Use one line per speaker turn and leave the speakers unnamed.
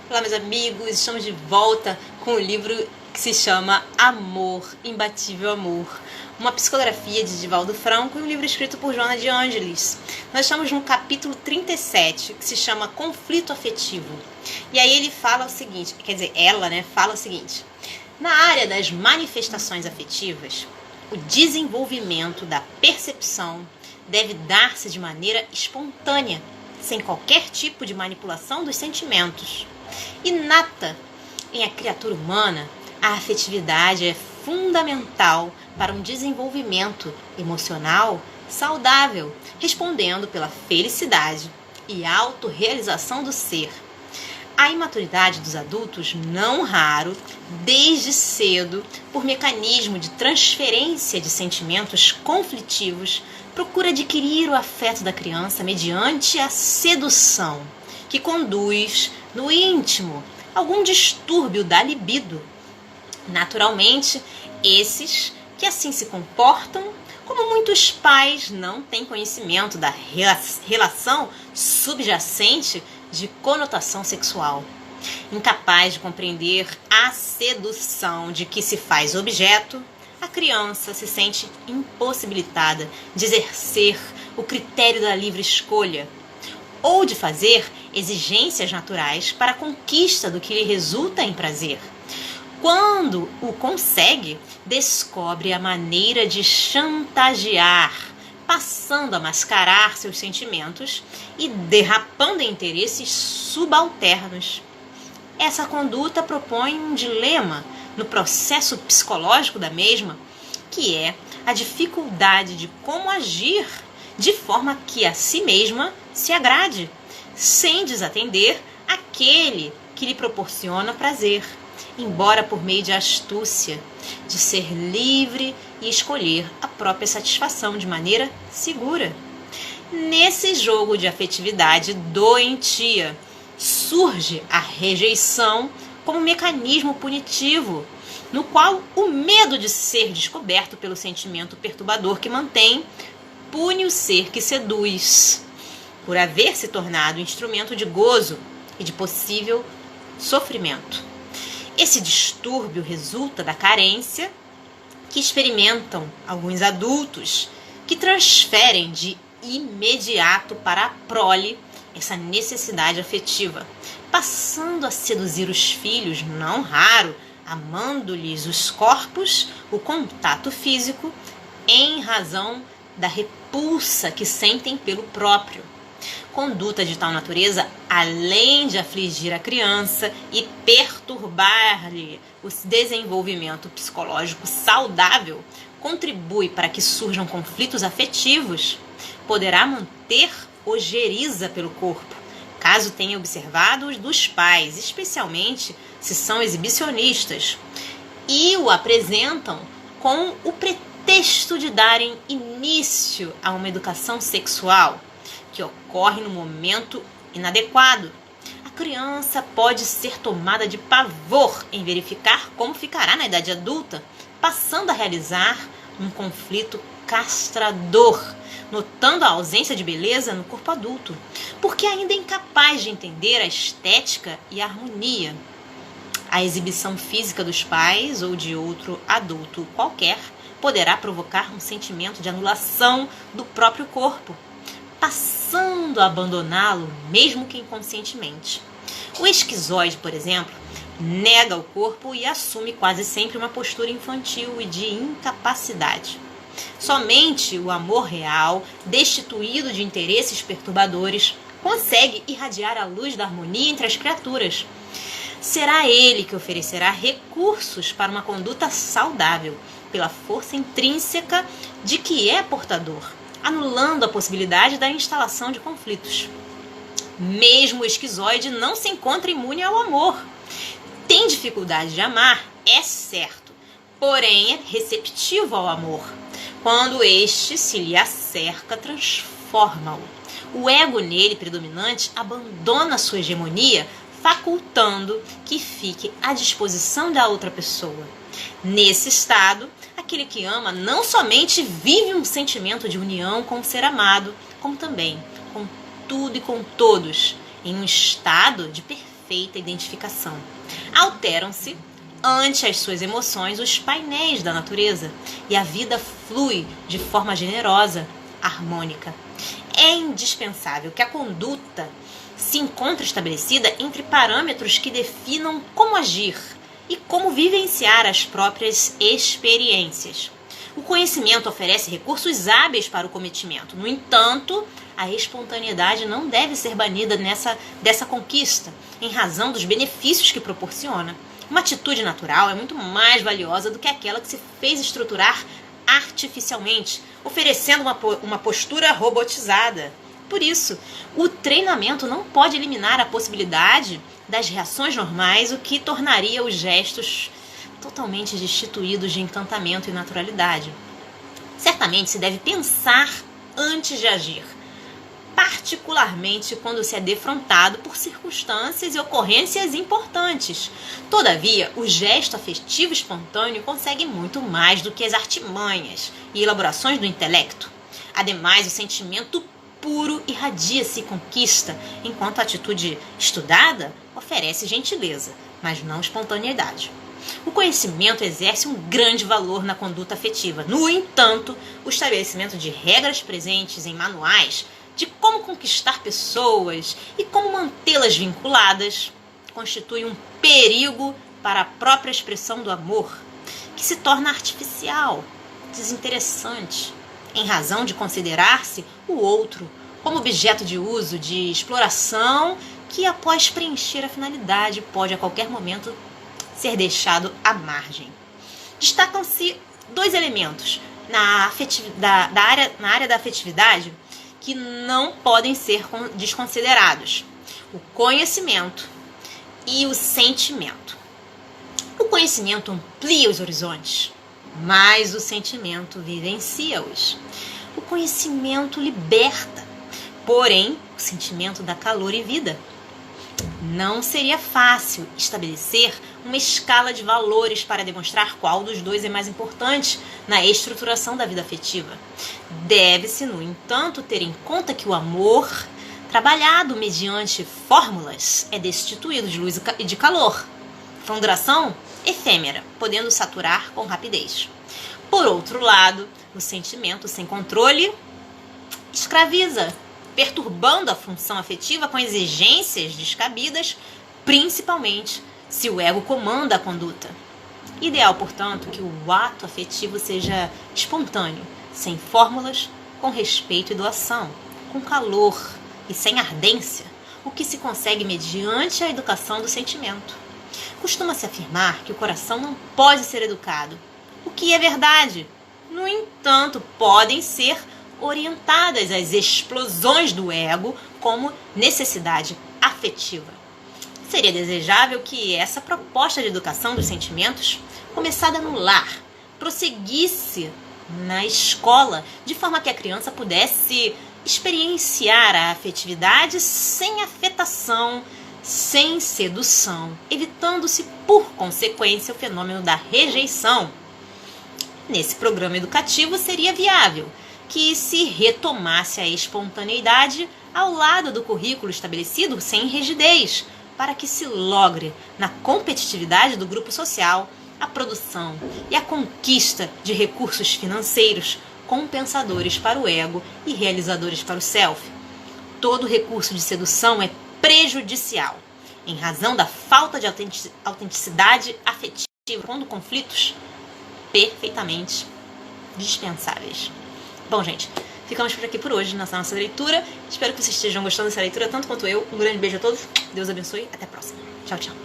Olá, meus amigos, estamos de volta com o livro que se chama Amor, Imbatível Amor, uma psicografia de Divaldo Franco e um livro escrito por Joana de Ângelis. Nós estamos no capítulo 37, que se chama Conflito Afetivo. E aí ele fala o seguinte, ela fala o seguinte: na área das manifestações afetivas, o desenvolvimento da percepção deve dar-se de maneira espontânea, sem qualquer tipo de manipulação dos sentimentos. Inata em a criatura humana, a afetividade é fundamental para um desenvolvimento emocional saudável, respondendo pela felicidade e autorrealização do ser. A imaturidade dos adultos, não raro, desde cedo, por mecanismo de transferência de sentimentos conflitivos, procura adquirir o afeto da criança mediante a sedução, que conduz, no íntimo, algum distúrbio da libido. Naturalmente, esses que assim se comportam, como muitos pais não têm conhecimento da relação subjacente de conotação sexual. Incapaz de compreender a sedução de que se faz objeto, a criança se sente impossibilitada de exercer o critério da livre escolha ou de fazer exigências naturais para a conquista do que lhe resulta em prazer. Quando o consegue, descobre a maneira de chantagear, passando a mascarar seus sentimentos e derrapando em interesses subalternos. Essa conduta propõe um dilema no processo psicológico da mesma, que é a dificuldade de como agir de forma que a si mesma se agrade, sem desatender aquele que lhe proporciona prazer, embora por meio de astúcia, de ser livre e escolher a própria satisfação de maneira segura. Nesse jogo de afetividade doentia, surge a rejeição como mecanismo punitivo, no qual o medo de ser descoberto pelo sentimento perturbador que mantém pune o ser que seduz, por haver se tornado instrumento de gozo e de possível sofrimento. Esse distúrbio resulta da carência que experimentam alguns adultos que transferem de imediato para a prole essa necessidade afetiva, passando a seduzir os filhos, não raro, amando-lhes os corpos, o contato físico, em razão da repulsa que sentem pelo próprio. Conduta de tal natureza, além de afligir a criança e perturbar-lhe o desenvolvimento psicológico saudável, contribui para que surjam conflitos afetivos, poderá manter ojeriza pelo corpo, caso tenha observado os dos pais, especialmente se são exibicionistas, e o apresentam com o pretexto de darem início a uma educação sexual, que ocorre no momento inadequado. A criança pode ser tomada de pavor em verificar como ficará na idade adulta, passando a realizar um conflito castrador, notando a ausência de beleza no corpo adulto, porque ainda é incapaz de entender a estética e a harmonia. A exibição física dos pais ou de outro adulto qualquer poderá provocar um sentimento de anulação do próprio corpo, passando a abandoná-lo, mesmo que inconscientemente. O esquizoide, por exemplo, nega o corpo e assume quase sempre uma postura infantil e de incapacidade. Somente o amor real, destituído de interesses perturbadores, consegue irradiar a luz da harmonia entre as criaturas. Será ele que oferecerá recursos para uma conduta saudável, pela força intrínseca de que é portador, anulando a possibilidade da instalação de conflitos. Mesmo o esquizoide não se encontra imune ao amor. Tem dificuldade de amar, é certo, porém é receptivo ao amor. Quando este se lhe acerca, transforma-o. O ego nele predominante abandona sua hegemonia, facultando que fique à disposição da outra pessoa. Nesse estado, aquele que ama não somente vive um sentimento de união com o ser amado, como também com tudo e com todos, em um estado de perfeita perfeita identificação. Alteram-se, ante as suas emoções, os painéis da natureza, e a vida flui de forma generosa, harmônica. É indispensável que a conduta se encontre estabelecida entre parâmetros que definam como agir e como vivenciar as próprias experiências. O conhecimento oferece recursos hábeis para o cometimento. No entanto, a espontaneidade não deve ser banida dessa conquista, em razão dos benefícios que proporciona. Uma atitude natural é muito mais valiosa do que aquela que se fez estruturar artificialmente, oferecendo uma postura robotizada. Por isso, o treinamento não pode eliminar a possibilidade das reações normais, o que tornaria os gestos totalmente destituídos de encantamento e naturalidade. Certamente se deve pensar antes de agir, particularmente quando se é defrontado por circunstâncias e ocorrências importantes. Todavia, o gesto afetivo espontâneo consegue muito mais do que as artimanhas e elaborações do intelecto. Ademais, o sentimento puro irradia-se e conquista, enquanto a atitude estudada oferece gentileza, mas não espontaneidade. O conhecimento exerce um grande valor na conduta afetiva. No entanto, o estabelecimento de regras presentes em manuais de como conquistar pessoas e como mantê-las vinculadas constitui um perigo para a própria expressão do amor, que se torna artificial, desinteressante, em razão de considerar-se o outro como objeto de uso, de exploração, que após preencher a finalidade pode a qualquer momento ser deixado à margem. Destacam-se dois elementos na área da afetividade que não podem ser desconsiderados: o conhecimento e o sentimento. O conhecimento amplia os horizontes, mas o sentimento vivencia-os. O conhecimento liberta, porém o sentimento dá calor e vida. Não seria fácil estabelecer uma escala de valores para demonstrar qual dos dois é mais importante na estruturação da vida afetiva. Deve-se, no entanto, ter em conta que o amor, trabalhado mediante fórmulas, é destituído de luz e de calor, com duração efêmera, podendo saturar com rapidez. Por outro lado, o sentimento sem controle escraviza, perturbando a função afetiva com exigências descabidas, principalmente se o ego comanda a conduta. Ideal, portanto, que o ato afetivo seja espontâneo, sem fórmulas, com respeito e doação, com calor e sem ardência, o que se consegue mediante a educação do sentimento. Costuma-se afirmar que o coração não pode ser educado, o que é verdade. No entanto, podem ser orientadas as explosões do ego como necessidade afetiva. Seria desejável que essa proposta de educação dos sentimentos, começada no lar, prosseguisse na escola, de forma que a criança pudesse experienciar a afetividade sem afetação, sem sedução, evitando-se, por consequência, o fenômeno da rejeição. Nesse programa educativo seria viável que se retomasse a espontaneidade ao lado do currículo estabelecido sem rigidez, para que se logre, na competitividade do grupo social, a produção e a conquista de recursos financeiros compensadores para o ego e realizadores para o self. Todo recurso de sedução é prejudicial, em razão da falta de autenticidade afetiva, quando conflitos perfeitamente dispensáveis. Bom, gente, ficamos por aqui por hoje nessa nossa leitura. Espero que vocês estejam gostando dessa leitura tanto quanto eu. Um grande beijo a todos. Deus abençoe. Até a próxima. Tchau, tchau.